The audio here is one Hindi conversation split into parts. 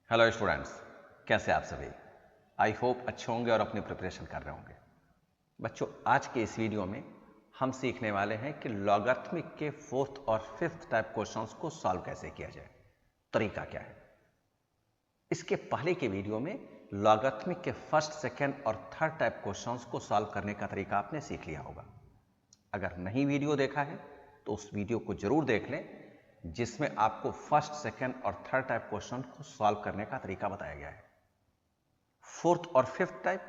हेलो स्टूडेंट्स, कैसे आप सभी। आई होप अच्छे होंगे और अपनी प्रिपरेशन कर रहे होंगे। बच्चों, आज के इस वीडियो में हम सीखने वाले हैं कि लॉगरिथमिक के फोर्थ और फिफ्थ टाइप क्वेश्चंस को सॉल्व कैसे किया जाए, तरीका क्या है। इसके पहले के वीडियो में लॉगरिथमिक के फर्स्ट, सेकेंड और थर्ड टाइप क्वेश्चंस को सॉल्व करने का तरीका आपने सीख लिया होगा। अगर नहीं वीडियो देखा है तो उस वीडियो को जरूर देख लें, जिसमें आपको फर्स्ट, सेकेंड और थर्ड टाइप क्वेश्चन को सॉल्व करने का तरीका बताया गया है। फोर्थ और फिफ्थ टाइप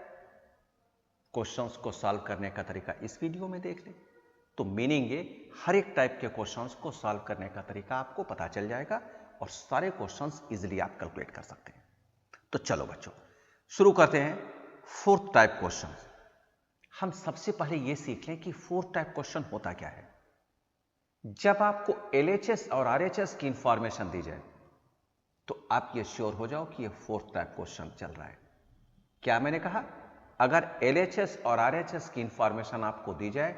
क्वेश्चंस को सॉल्व करने का तरीका इस वीडियो में देख लें, तो मीनिंग ये हर एक टाइप के क्वेश्चंस को सॉल्व करने का तरीका आपको पता चल जाएगा और सारे क्वेश्चंस इजीली आप कैलकुलेट कर सकते हैं। तो चलो बच्चों, शुरू करते हैं फोर्थ टाइप क्वेश्चन। हम सबसे पहले यह सीख लें कि फोर्थ टाइप क्वेश्चन होता क्या है। जब आपको एलएचएस और आरएचएस की इंफॉर्मेशन दी जाए तो आप ये श्योर हो जाओ कि ये फोर्थ टाइप क्वेश्चन चल रहा है। क्या मैंने कहा? अगर एलएचएस और आरएचएस की इंफॉर्मेशन आपको दी जाए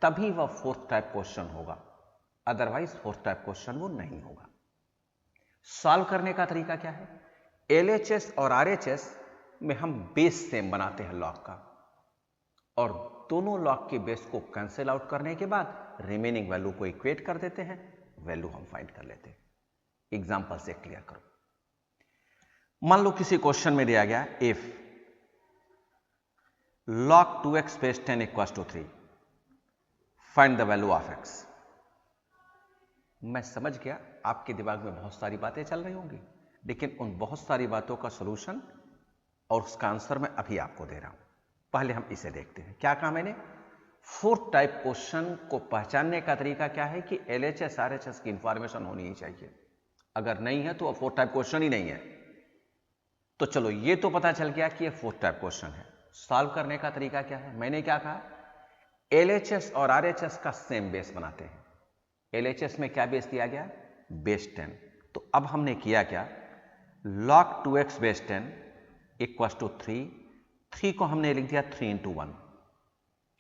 तभी वह फोर्थ टाइप क्वेश्चन होगा, अदरवाइज फोर्थ टाइप क्वेश्चन वो नहीं होगा। सॉल्व करने का तरीका क्या है? एलएचएस और आरएचएस में हम बेस सेम बनाते हैं लॉग का, और दोनों लॉग के बेस को कैंसिल आउट करने के बाद रिमेनिंग वैल्यू को इक्वेट कर देते हैं, वैल्यू हम फाइंड कर लेते हैं। एग्जांपल से क्लियर करो। मान लो किसी क्वेश्चन में दिया गया if log 2x base 10 equals to 3, find the value of x। मैं समझ गया आपके दिमाग में बहुत सारी बातें चल रही होंगी, लेकिन उन बहुत सारी बातों का सॉल्यूशन और उसका आंसर मैं अभी आपको दे रहा हूं। पहले हम इसे देखते हैं। क्या कहा मैंने? फोर्थ टाइप क्वेश्चन को पहचानने का तरीका क्या है कि एलएचएस आरएचएस की इंफॉर्मेशन होनी ही चाहिए। अगर नहीं है तो फोर्थ टाइप क्वेश्चन ही नहीं है। तो चलो, ये तो पता चल गया कि ये फोर्थ टाइप क्वेश्चन है। सॉल्व करने का तरीका क्या है? मैंने क्या कहा? एलएचएस और आरएचएस का सेम बेस बनाते हैं। एलएचएस में क्या बेस दिया गया? बेस 10। तो अब हमने किया क्या? log 2x base 10 equal to 3 को हमने लिख दिया 3 इंटू 1।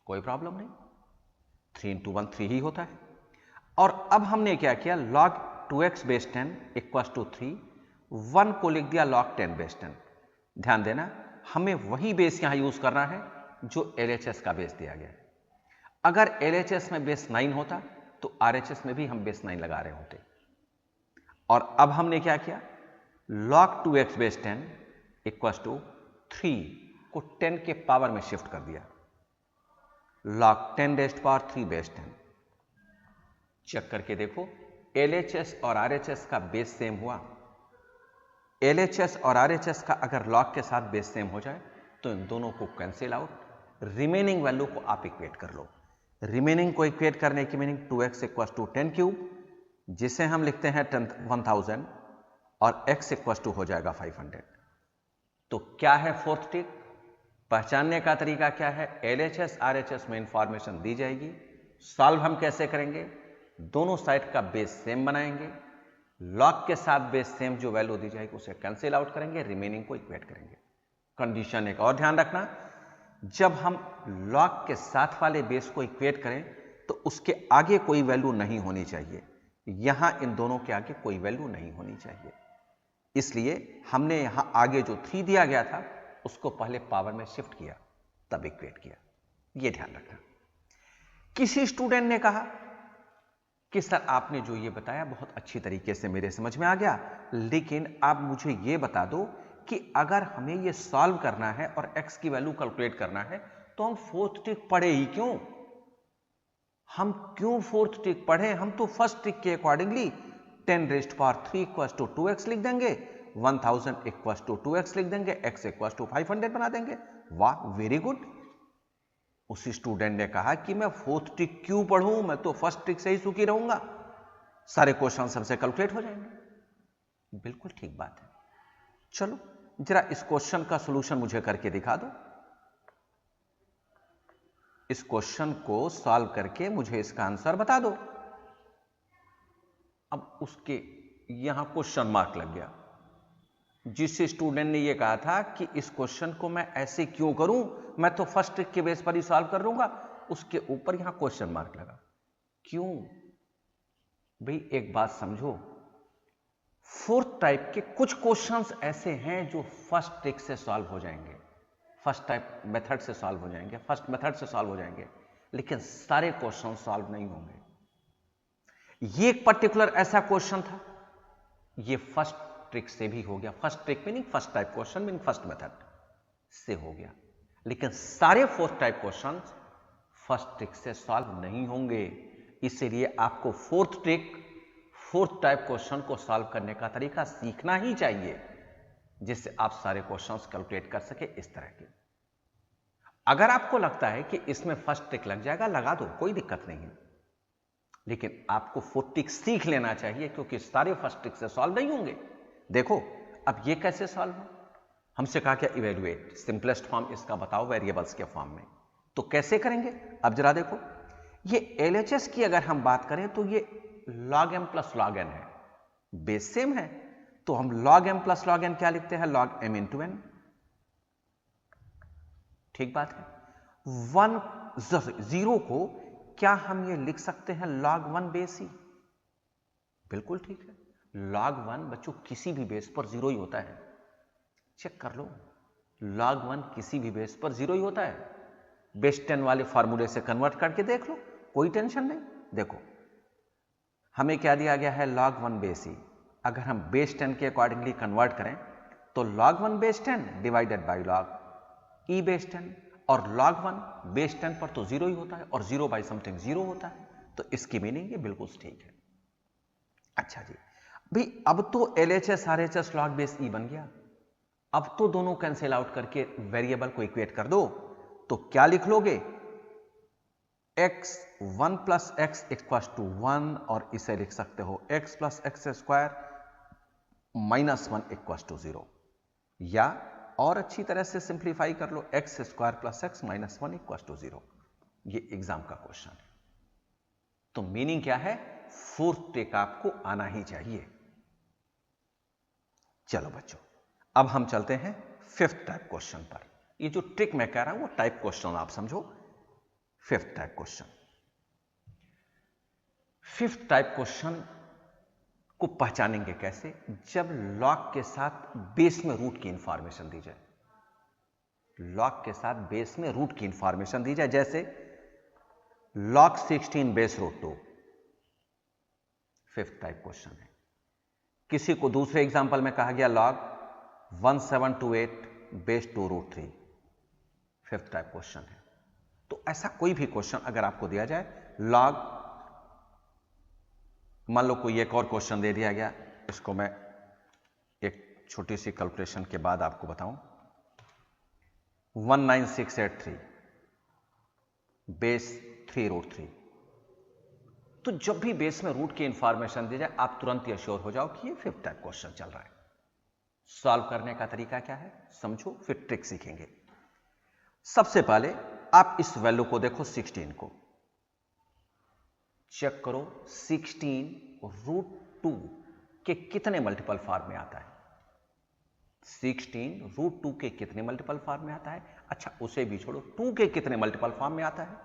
कोई प्रॉब्लम नहीं, 3 इंटू 1 3 ही होता है। और अब हमने क्या किया? log 2x base 10 equal to 3, 1 को लिख दिया log 10 बेस 10। ध्यान देना, हमें वही बेस यहां यूज करना है जो एलएचएस का बेस दिया गया है। अगर एलएचएस में बेस 9 होता तो आरएचएस में भी हम बेस 9 लगा रहे होते। और अब हमने क्या किया? log 2x base 10 equal to 3 को 10 के पावर में शिफ्ट कर दिया, log 10 raised power 3 base 10। Check करके देखो, एलएचएस और आरएचएस का बेस सेम हुआ। एलएचएस और आरएचएस का अगर लॉग के साथ बेस सेम हो जाए तो इन दोनों को कैंसिल आउट, रिमेनिंग वैल्यू को आप इक्वेट कर लो। रिमेनिंग को इक्वेट करने की meaning 2x equal to 10 cube, जिसे हम लिखते हैं 1000, और x इक्वल टू हो जाएगा 500। तो क्या है फोर्थ टिक? पहचानने का तरीका क्या है? एलएचएस आरएचएस में इंफॉर्मेशन दी जाएगी। सॉल्व हम कैसे करेंगे? दोनों साइड का बेस सेम बनाएंगे, लॉग के साथ बेस सेम जो वैल्यू दी जाएगी उसे कैंसिल आउट करेंगे, रिमेनिंग को इक्वेट करेंगे। कंडीशन एक और ध्यान रखना, जब हम लॉग के साथ वाले बेस को इक्वेट करें तो उसके आगे कोई वैल्यू नहीं होनी चाहिए। यहां इन दोनों के आगे कोई वैल्यू नहीं होनी चाहिए, इसलिए हमने यहां आगे जो 3 दिया गया था उसको पहले पावर में शिफ्ट किया, तब इक्वेट किया। यह ध्यान रखना। किसी स्टूडेंट ने कहा कि सर आपने जो ये बताया बहुत अच्छी तरीके से मेरे समझ में आ गया, लेकिन आप मुझे ये बता दो कि अगर हमें ये सॉल्व करना है और x की वैल्यू कैलकुलेट करना है तो हम फोर्थ ट्रिक पढ़े ही क्यों? हम क्यों फोर्थ ट्रिक पढ़े? हम तो फर्स्ट ट्रिक के accordingly 10 raised power 3 equal to 2x लिख देंगे, 1000 इक्वल टू 2x लिख देंगे, x इक्वल टू 500 बना देंगे। वाह, वेरी गुड। उसी स्टूडेंट ने कहा कि मैं फोर्थ ट्रिक क्यों पढ़ूं, मैं तो फर्स्ट ट्रिक से ही सुखी रहूंगा, सारे क्वेश्चन सबसे कैलकुलेट हो जाएंगे। बिल्कुल ठीक बात है। चलो जरा इस क्वेश्चन का सॉल्यूशन मुझे करके दिखा दो। इस क्वेश्चन को सॉल्व करके मुझे इसका आंसर बता दो। अब उसके यहां क्वेश्चन मार्क लग गया। जिस स्टूडेंट ने यह कहा था कि इस क्वेश्चन को मैं ऐसे क्यों करूं, मैं तो फर्स्ट ट्रिक के बेस पर ही सॉल्व कर लूंगा, उसके ऊपर यहां क्वेश्चन मार्क लगा। क्यों भाई? एक बात समझो, फोर्थ टाइप के कुछ क्वेश्चंस ऐसे हैं जो फर्स्ट ट्रिक से सॉल्व हो जाएंगे, फर्स्ट टाइप मेथड से सॉल्व हो जाएंगे, फर्स्ट मेथड से सॉल्व हो जाएंगे, लेकिन सारे क्वेश्चन सॉल्व नहीं होंगे। ये एक पर्टिकुलर ऐसा क्वेश्चन था, ये फर्स्ट ट्रिक से भी हो गया, first trick meaning first type question meaning first method से हो गया, लेकिन सारे fourth type question first trick से सॉल्व नहीं होंगे। इसीलिए आपको fourth trick, fourth type question को सॉल्व करने का तरीका सीखना ही चाहिए, जिससे आप सारे क्वेश्चंस कैलकुलेट कर सके इस तरह के। अगर आपको लगता है कि इसमें फर्स्ट ट्रिक लग जाएगा, लगा दो, कोई दिक्कत नहीं है, लेकिन आपको फोर्थ ट्रिक सीख लेना चाहिए, क्योंकि सारे फर्स्ट ट्रिक से सॉल्व नहीं होंगे। देखो अब ये कैसे सॉल्व हो, हमसे कहा क्या इवेल्युएट, सिंपलेस्ट फॉर्म इसका बताओ वेरिएबल्स के फॉर्म में, तो कैसे करेंगे? अब जरा देखो, ये एलएचएस की अगर हम बात करें तो ये log m plus log n है, बेस सेम है, तो हम log m plus log n क्या लिखते हैं? log m into n। ठीक बात है। 0 को क्या हम ये लिख सकते हैं log 1 बेस ही? बिल्कुल ठीक है, log 1 बच्चों किसी भी बेस पर 0 ही होता है, चेक कर लो, log 1 किसी भी बेस पर 0 ही होता है। बेस 10 वाले फार्मूले से कन्वर्ट करके देख लो, कोई टेंशन नहीं। देखो हमें क्या दिया गया है? log 1 बेस ही। अगर हम बेस 10 के अकॉर्डिंगली कन्वर्ट करें तो log 1 base 10 divided by log e base 10, और log 1 बेस 10 पर तो 0 ही होता है, और 0 बाई समथिंग 0 होता है, तो इसकी मीनिंग ये बिल्कुल ठीक है। अच्छा जी, भाई अब तो LHS RHS log base e बन गया, अब तो दोनों कैंसिल आउट करके वेरिएबल को इक्वेट कर दो, तो क्या लिख लोगे? x 1 plus x equal to 1, और इसे लिख सकते हो x plus x square minus 1 equal to 0, या और अच्छी तरह से सिंप्लीफाई कर लो, x square plus x minus 1 equal to 0। ये एग्जाम का क्वेश्चन है, तो मीनिंग क्या है? फोर्थ ट्रिक आपको आना ही चाहिए। चलो बच्चों, अब हम चलते हैं फिफ्थ टाइप क्वेश्चन पर। ये जो ट्रिक मैं कह रहा हूं वो टाइप क्वेश्चन आप समझो। Fifth type question, fifth type question को पहचानेंगे कैसे? जब लॉग के साथ बेस में रूट की इंफॉर्मेशन दी जाए, लॉग के साथ बेस में रूट की इंफॉर्मेशन दी जाए, जैसे log 16 base root 2, fifth type question है। किसी को दूसरे एग्जांपल में कहा गया log 1728 base 2 root 3, fifth type question है। तो ऐसा कोई भी क्वेश्चन अगर आपको दिया जाए, log, मान लो कोई एक और क्वेश्चन दे दिया गया, इसको मैं एक छोटी सी कैलकुलेशन के बाद आपको बताऊं, 19683 बेस 3 रूट 3। तो जब भी बेस में रूट की इंफॉर्मेशन दी जाए, आप तुरंत ये श्योर हो जाओ कि ये फिफ्थ टाइप क्वेश्चन चल रहा है। सॉल्व करने का तरीका क्या है समझो, फिर ट्रिक सीखेंगे। सबसे पहले आप इस वैल्यू को देखो, 16 को चेक करो, 16 रूट 2 के कितने मल्टीपल फॉर्म में आता है? 16 रूट 2 के कितने मल्टीपल फॉर्म में आता है? अच्छा उसे भी छोड़ो, 2 के कितने मल्टीपल फॉर्म में आता है?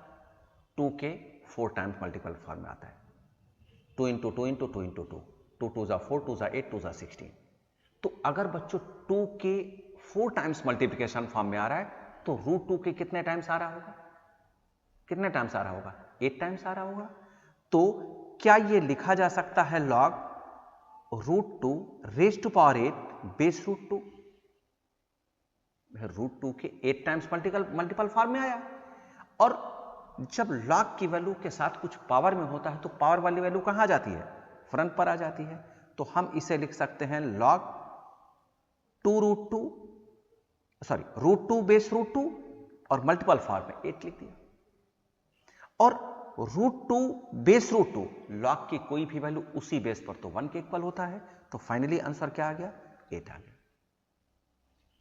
2 के 4 टाइम्स मल्टीपल फॉर्म में आता है। 2 इंटू 2 इंटू 2 इंटू 2, 2 2 जा 4, 2 जा 8, 2 जा 16। तो अगर बच्चों 2 के 4 टाइम्स मल्टीप्लिकेशन फॉर्म में आ रहा है, तो रूट 2 के कितने टाइम्स आ रहा होगा? कितने टाइम्स आ रहा होगा? 8 टाइम्स आ रहा होगा। तो क्या यह लिखा जा सकता है log root 2 raise to power 8 base root 2? Root 2 के 8 टाइम्स मल्टीपल फॉर्म में आया, और जब लॉग की वैल्यू के साथ कुछ पावर में होता है तो पावर वाली वैल्यू कहां जाती है? फ्रंट पर आ जाती है। तो हम इसे लिख सकते हैं log 2 root 2, sorry root 2 base root 2, और मल्टीपल फॉर्म में 8 लिख दिया। और रूट 2 बेस रूट 2, लॉग की कोई भी वैल्यू उसी बेस पर तो 1 के इक्वल होता है, तो फाइनली आंसर क्या आ गया? 8 आ गया।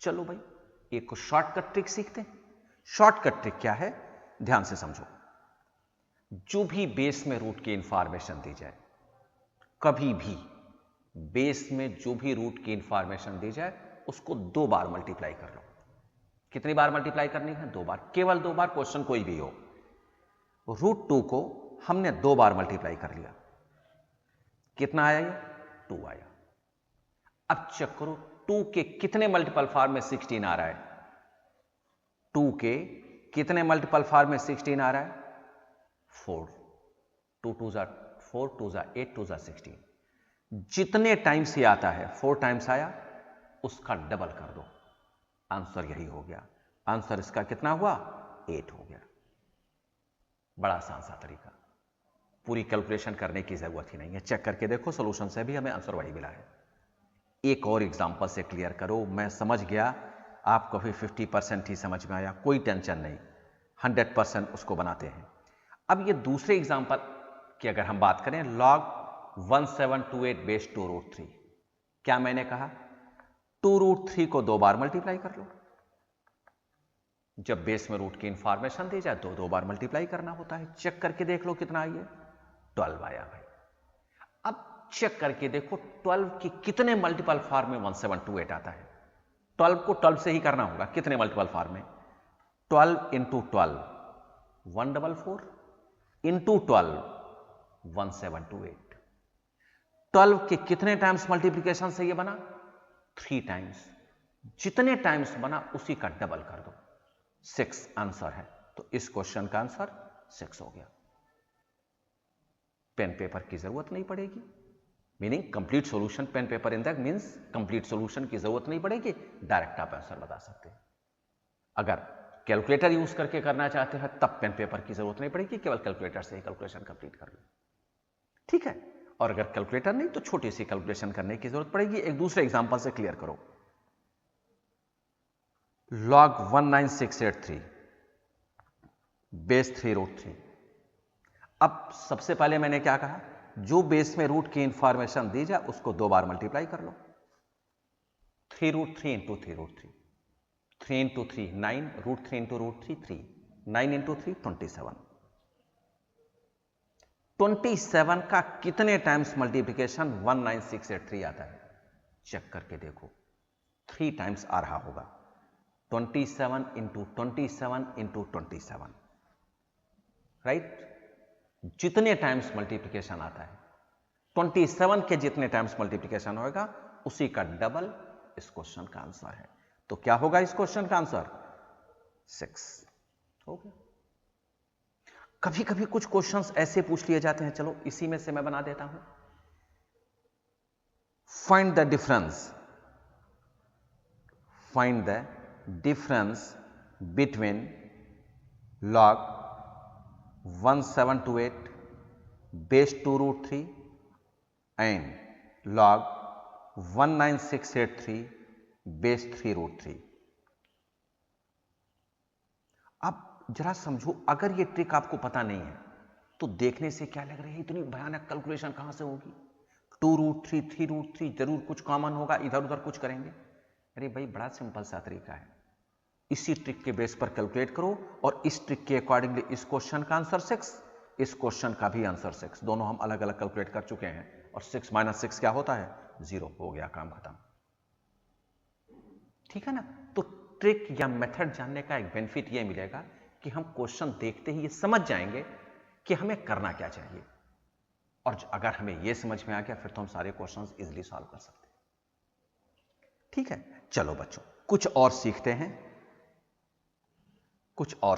चलो भाई एक शॉर्टकट ट्रिक सीखते हैं। शॉर्टकट ट्रिक क्या है, ध्यान से समझो। जो भी बेस में रूट की इंफॉर्मेशन दी जाए, कभी भी बेस में जो भी रूट की इंफॉर्मेशन दी जाए उसको 2 बार मल्टीप्लाई कर लो। कितनी बार मल्टीप्लाई करनी है? 2 बार, केवल 2 बार, क्वेश्चन कोई भी हो। रूट 2 को हमने 2 बार मल्टीप्लाई कर लिया, कितना आया? ये 2 आया। अब चेक करो 2 के कितने मल्टीपल फॉर्म में 16 आ रहा है। 2 के कितने मल्टीपल फॉर्म में 16 आ रहा है? 4। 2 2 जा 4, 2 जा 8, 2 जा 16। जितने टाइम्स ये आता है, 4 टाइम्स आया, उसका डबल कर दो, आंसर यही हो गया। आंसर इसका कितना हुआ? 8 हो गया। बड़ा आसान सा तरीका, पूरी कैलकुलेशन करने की जरूरत ही नहीं है। चेक करके देखो, सॉल्यूशन से भी हमें आंसर वही मिला है। एक और एग्जांपल से क्लियर करो। मैं समझ गया आपको भी 50% ही समझ में आया, कोई टेंशन नहीं, 100% उसको बनाते हैं। अब ये दूसरे एग्जांपल की अगर हम बात करें, log 1728 बेस 2√3। क्या मैंने कहा? 2√3 को 2 बार मल्टीप्लाई कर लो। जब बेस में रूट की इंफॉर्मेशन दी जाए तो 2 बार मल्टीप्लाई करना होता है। चेक करके देख लो कितना आई है, 12 आया भाई। अब चेक करके देखो 12 की कितने मल्टीपल फॉर्म में 1728 आता है। 12 को 12 से ही करना होगा, कितने मल्टीपल फॉर्म में? 12 इंटू 12 144 इंटू 12 1728। 12 के कितने टाइम्स मल्टीप्लीकेशन से ये बना? 3 टाइम्स। जितने टाइम्स बना उसी का डबल कर दो, 6 आंसर है। तो इस क्वेश्चन का आंसर 6 हो गया। पेन पेपर की जरूरत नहीं पड़ेगी, meaning complete solution pen paper in that means complete solution की जरूरत नहीं पड़ेगी, डायरेक्ट आप आंसर बता सकते हैं। अगर कैलकुलेटर यूज करके करना चाहते हैं तब पेन पेपर की जरूरत नहीं पड़ेगी, केवल कैलकुलेटर से ही कैलकुलेशन कंप्लीट कर लो, ठीक है। और अगर कैलकुलेटर नहीं तो छोटी सी कैलकुलेशन करने की जरूरत पड़ेगी। एक दूसरे एग्जांपल से क्लियर करो। log 19683 base 3√3। अब सबसे पहले मैंने क्या कहा? जो बेस में रूट की इंफॉर्मेशन दी जाए उसको 2 बार मल्टीप्लाई कर लो। 3√3 इंटू 3√3, 3 इंटू 3 9, √3 इंटू √3 3, 9 इंटू 3 27। 27 का कितने टाइम्स मल्टीप्लीकेशन 19683 आता है? चेक करके देखो, 3 टाइम्स आ रहा होगा। 27 इंटू 27 इंटू 27, राइट। जितने टाइम्स मल्टीप्लिकेशन आता है, 27 के जितने टाइम्स मल्टीप्लिकेशन होगा उसी का डबल इस क्वेश्चन का आंसर है। तो क्या होगा इस क्वेश्चन का आंसर? 6 हो गया। कभी कभी कुछ क्वेश्चंस ऐसे पूछ लिए जाते हैं, चलो इसी में से मैं बना देता हूं। Find the difference between log 1728 base 2√3 and log 19683 base 3√3। अब जरा समझो, अगर ये ट्रिक आपको पता नहीं है तो देखने से क्या लग रही है, इतनी भयानक कैलकुलेशन कहां से होगी? 2√3 3√3 जरूर कुछ कॉमन होगा, इधर उधर कुछ करेंगे। अरे भाई बड़ा सिंपल सा तरीका है, इसी ट्रिक के बेस पर कैलकुलेट करो और इस ट्रिक के अकॉर्डिंगली इस क्वेश्चन का आंसर 6, इस क्वेश्चन का भी आंसर 6, दोनों हम अलग अलग कैलकुलेट कर चुके हैं। और 6 माइनस 6 क्या होता है? 0 हो गया, काम खत्म, ठीक है ना। तो ट्रिक या मेथड जानने का एक बेनिफिट ये मिलेगा कि हम क्वेश्चन देखते ही ये समझ जाएंगे कि हमें करना क्या चाहिए। और अगर हमें ये समझ में आ गया फिर तो हम सारे क्वेश्चंस इजीली सॉल्व कर सकते हैं, ठीक है। चलो बच्चों कुछ और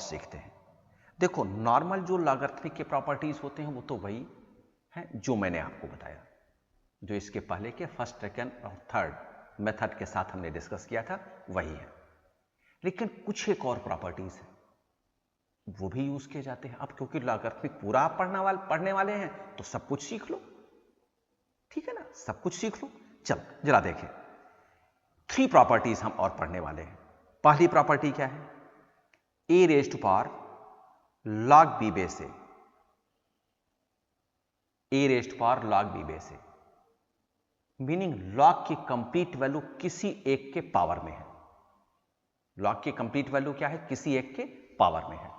सीखते हैं, देखो नॉर्मल जो लॉगरिथमिक के प्रॉपर्टीज होते हैं वो तो वही हैं जो मैंने आपको बताया, जो इसके पहले के फर्स्ट, सेकंड और थर्ड मेथड के साथ हमने डिस्कस किया था वही है। लेकिन कुछ एक और प्रॉपर्टीज है वो भी यूज किए जाते हैं। अब क्योंकि लॉगरिथमिक पूरा आप पढ़ने वाले हैं तो सब कुछ सीख लो, ठीक है ना, सब कुछ सीख लो। चलो जरा देखें, 3 प्रॉपर्टीज हम और पढ़ने वाले हैं। पहली प्रॉपर्टी क्या है? A raise to power log b base a, a raise to power log b base a, meaning log की कंप्लीट वैल्यू किसी एक के पावर में है। log की कंप्लीट वैल्यू क्या है? किसी एक के पावर में है।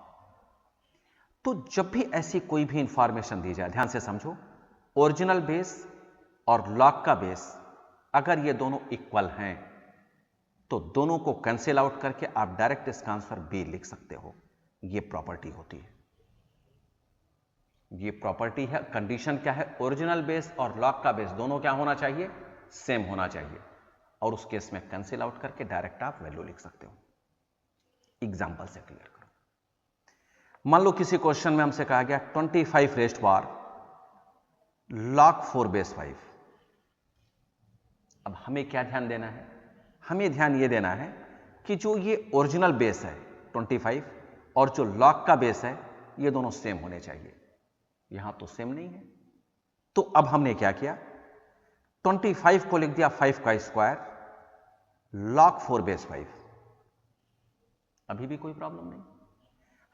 तो जब भी ऐसी कोई भी इंफॉर्मेशन दी जाए, ध्यान से समझो, ओरिजिनल बेस और log का बेस अगर ये दोनों इक्वल हैं तो दोनों को कैंसिल आउट करके आप डायरेक्ट इसका आंसर बी लिख सकते हो। ये प्रॉपर्टी होती है, ये प्रॉपर्टी है। कंडीशन क्या है? ओरिजिनल बेस और log का बेस दोनों क्या होना चाहिए? सेम होना चाहिए। और उस केस में कैंसिल आउट करके डायरेक्ट आप वैल्यू लिख सकते हो। एग्जाम्पल से क्लियर करो। मान लो किसी क्वेश्चन में हमसे कहा गया 25 रेस्ट पावर log 4 बेस 5। अब हमें क्या ध्यान देना है? हमें ध्यान यह देना है कि जो ये ओरिजिनल बेस है 25 और जो log का बेस है ये दोनों सेम होने चाहिए। यहां तो सेम नहीं है, तो अब हमने क्या किया, 25 को लिख दिया 5 का स्क्वायर log 4 बेस 5। अभी भी कोई प्रॉब्लम नहीं।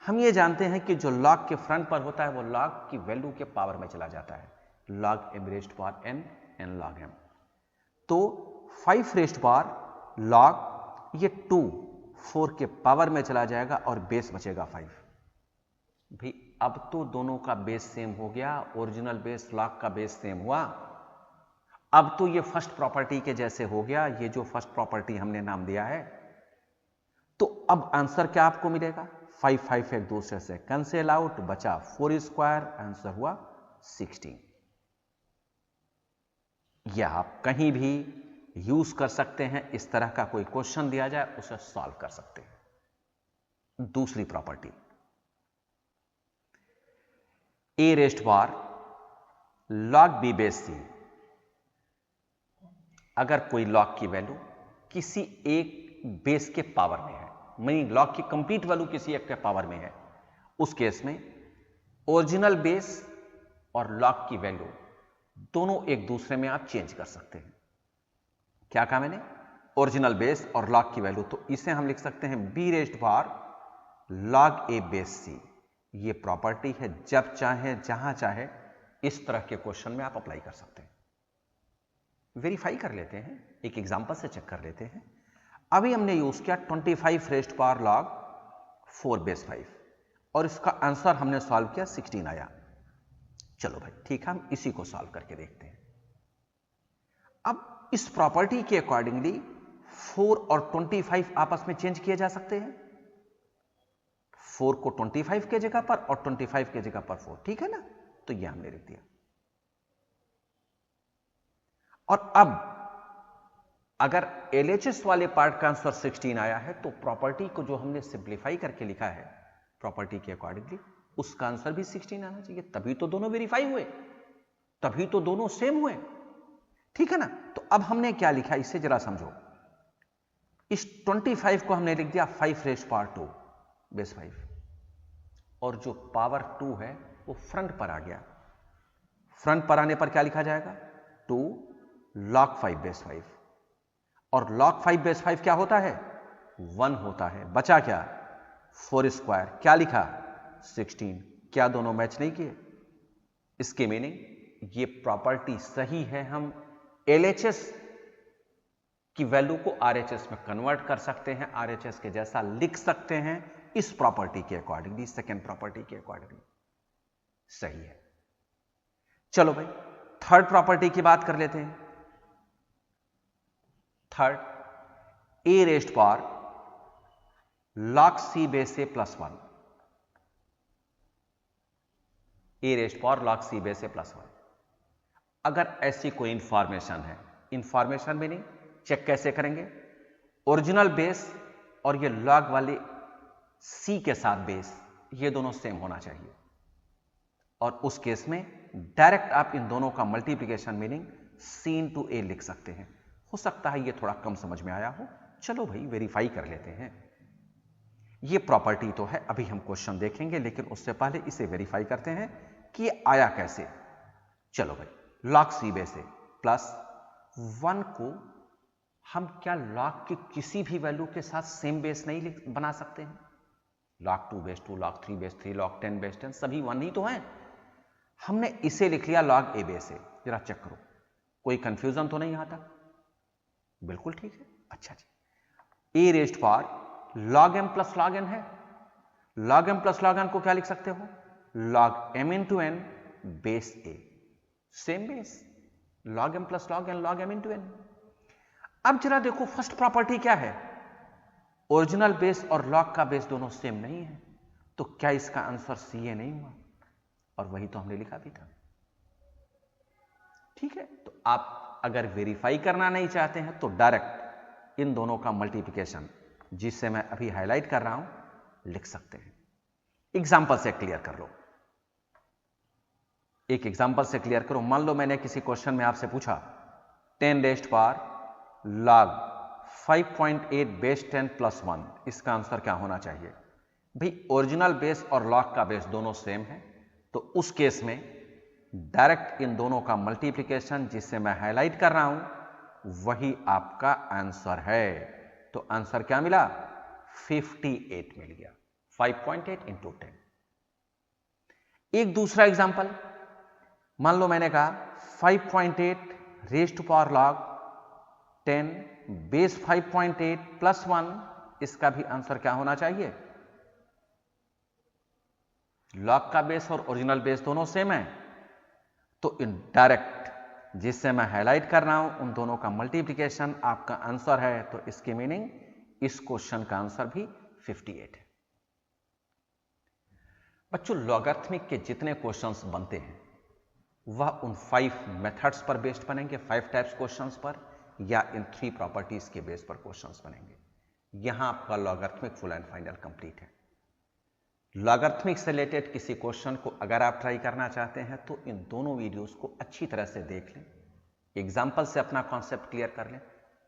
हम ये जानते हैं कि जो log के फ्रंट पर होता है वो log की वैल्यू के पावर में चला जाता है, log m rest power n n log m। तो 5 रेस्ट पावर log ये 2 4 के पावर में चला जाएगा और बेस बचेगा 5। भाई अब तो दोनों का बेस सेम हो गया, ओरिजिनल बेस log का बेस सेम हुआ। अब तो ये फर्स्ट प्रॉपर्टी के जैसे हो गया, ये जो फर्स्ट प्रॉपर्टी हमने नाम दिया है। तो अब आंसर क्या आपको मिलेगा, 5 5 एक दूसरे से कैंसिल आउट, बचा 4 स्क्वायर, आंसर हुआ 16। यह आप कहीं भी यूज कर सकते हैं, इस तरह का कोई क्वेश्चन दिया जाए उसे सॉल्व कर सकते हैं। दूसरी property, a rest power log b base c। अगर कोई log की वैल्यू किसी एक बेस के पावर में है, मीनिंग log की कंप्लीट वैल्यू किसी एक के पावर में है, उस केस में ओरिजिनल बेस और log की वैल्यू दोनों एक दूसरे में आप चेंज कर सकते हैं। क्या कहा मैंने, ओरिजिनल बेस और log की वैल्यू, तो इसे हम लिख सकते हैं b rest power log a base c। ये प्रॉपर्टी है, जब चाहे जहां चाहे इस तरह के क्वेश्चन में आप अप्लाई कर सकते हैं। वेरीफाई कर लेते हैं, एक एग्जांपल से चेक कर लेते हैं। अभी हमने यूज किया 25 रेस्ट पावर log 4 बेस 5 और इसका आंसर हमने सॉल्व किया 16 आया। चलो भाई ठीक है, हम इसी को सॉल्व करके देखते हैं। अब इस प्रॉपर्टी के अकॉर्डिंगली 4 और 25 आपस में चेंज किए जा सकते हैं। 4 को 25 के जगह पर और 25 के जगह पर 4, ठीक है ना, तो यह हमने लिख दिया। और अब अगर LHS वाले पार्ट का आंसर 16 आया है तो प्रॉपर्टी को जो हमने सिंप्लीफाई करके लिखा है प्रॉपर्टी के अकॉर्डिंगली, उसका आंसर भी 16 आना चाहिए, तभी तो दोनों वेरीफाई हुए, तभी तो दोनों सेम हुए, ठीक है ना। तो अब हमने क्या लिखा इसे जरा समझो। इस 25 को हमने लिख दिया 5 रेस्ट पावर 2 बेस 5 और जो पावर 2 है वो फ्रंट पर आ गया। फ्रंट पर आने पर क्या लिखा जाएगा, 2 log 5 बेस 5 और log 5 बेस 5 क्या होता है, 1 होता है। बचा क्या, 4 स्क्वायर, क्या लिखा 16। क्या दोनों मैच नहीं किए? इसके मीनिंग ये प्रॉपर्टी सही है, हम LHS की वैल्यू को RHS में कन्वर्ट कर सकते हैं, RHS के जैसा लिख सकते हैं इस प्रॉपर्टी के अकॉर्डिंगली, सेकेंड प्रॉपर्टी के अकॉर्डिंगली सही है। चलो भाई थर्ड प्रॉपर्टी की बात कर लेते हैं। Third, a rest power log c base a plus 1। a rest power log c base a plus 1। अगर ऐसी कोई इंफॉर्मेशन है, इंफॉर्मेशन में नहीं, चेक कैसे करेंगे, ओरिजिनल बेस और ये log वाले c के साथ बेस ये दोनों सेम होना चाहिए और उस केस में डायरेक्ट आप इन दोनों का multiplication meaning c into a लिख सकते हैं। हो सकता है ये थोड़ा कम समझ में आया हो, चलो भाई वेरीफाई कर लेते हैं। ये प्रॉपर्टी तो है, अभी हम क्वेश्चन देखेंगे, लेकिन उससे पहले इसे वेरीफाई करते हैं कि ये आया कैसे। चलो भाई log c base a plus 1 को हम क्या log की किसी भी वैल्यू के साथ सेम बेस नहीं बना सकते हैं? log 2 base 2, log 3 base 3, log 10 base 10, सभी 1 ही तो हैं। हमने इसे लिख लिया log a बेस a। जरा चेक करो, कोई कंफ्यूजन तो नहीं यहां तक? बिल्कुल ठीक है। अच्छा जी, a rest power log m plus log n है। log m plus log n को क्या लिख सकते हो, log m into n base a, same base, log m plus log n log m into n। अब जरा देखो फर्स्ट प्रॉपर्टी क्या है, ओरिजिनल बेस और log का बेस दोनों सेम नहीं है, तो क्या इसका आंसर CA नहीं हुआ? और वही तो हमने लिखा भी था। ठीक है, तो आप अगर वेरीफाई करना नहीं चाहते हैं तो डायरेक्ट इन दोनों का मल्टीप्लिकेशन, जिसे मैं अभी हाईलाइट कर रहा हूं, लिख सकते हैं। एग्जाम्पल से क्लियर कर लो। एक एग्जाम्पल से क्लियर करो। मान लो मैंने किसी क्वेश्चन में आपसे पूछा 10 raised power log 5.8 base 10 plus 1, इसका आंसर क्या होना चाहिए? भाई ओरिजिनल बेस और लॉग का बेस दोनों सेम है, तो उस केस में डायरेक्ट इन दोनों का मल्टीप्लिकेशन, जिससे मैं हाईलाइट कर रहा हूं, वही आपका आंसर है। तो आंसर क्या मिला? 58 मिल गया। 5.8 इंटू 10। एक दूसरा एग्जांपल, मान लो मैंने कहा 5.8 raised to power log 10 base 5.8 plus 1, इसका भी आंसर क्या होना चाहिए? लॉग का बेस और ओरिजिनल बेस दोनों सेम है, तो इनडायरेक्ट जिससे मैं हाईलाइट कर रहा हूं, उन दोनों का मल्टीप्लिकेशन आपका आंसर है। तो इसकी मीनिंग इस क्वेश्चन का आंसर भी 58 है। बच्चों, लॉगरिथमिक के जितने क्वेश्चंस बनते हैं वह उन 5 मेथड्स पर बेस्ड बनेंगे, 5 टाइप्स क्वेश्चंस पर, या इन 3 प्रॉपर्टीज के बेस पर क्वेश्चंस बनेंगे। यहां आपका logarithmic full and final complete है। लॉगरिथमिक से रिलेटेड किसी क्वेश्चन को अगर आप ट्राई करना चाहते हैं तो इन दोनों वीडियोस को अच्छी तरह से देख लें, एग्जाम्पल से अपना कॉन्सेप्ट क्लियर कर लें,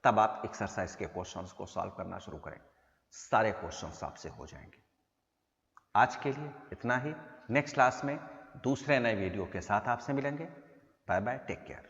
तब आप एक्सरसाइज के क्वेश्चंस को सॉल्व करना शुरू करें। सारे क्वेश्चंस आपसे हो जाएंगे। आज के लिए इतना ही। नेक्स्ट क्लास में दूसरे नए वीडियो के साथ आपसे मिलेंगे। Bye bye, take care.